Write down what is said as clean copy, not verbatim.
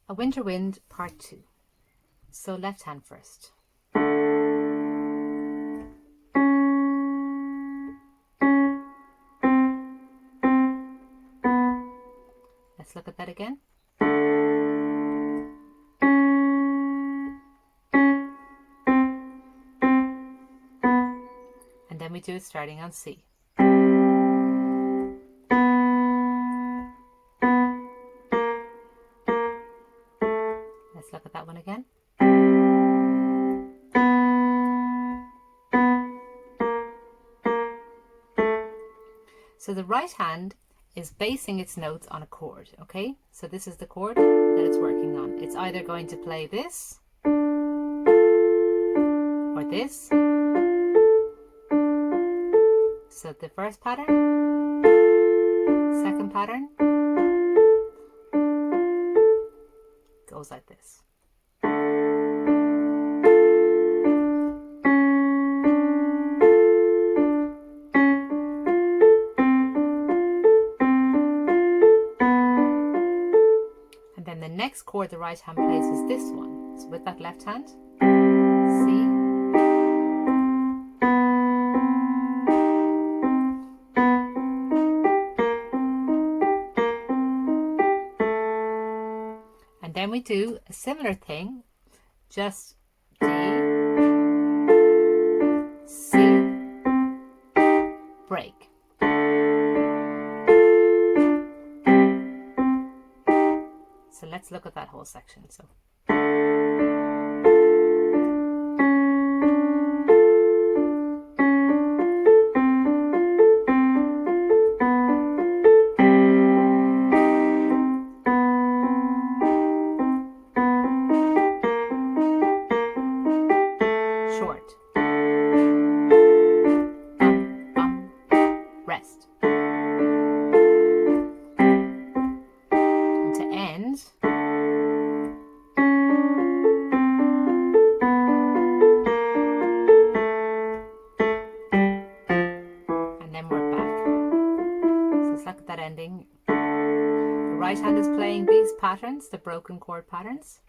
A Winter Wind Part 2. So left hand first. Let's look at that again. And then we do it starting on C. Let's look at that one again. So the right hand is basing its notes on a chord, okay? So this is the chord that it's working on. It's either going to play this or this. So the first pattern, second pattern, goes like this. And then the next chord the right hand plays is this one. So with that left hand, C, and then we do a similar thing, just D, C, break. So let's look at that whole section. So short, rest. And to end, and then work back. So let's look at that ending. The right hand is playing these patterns, the broken chord patterns.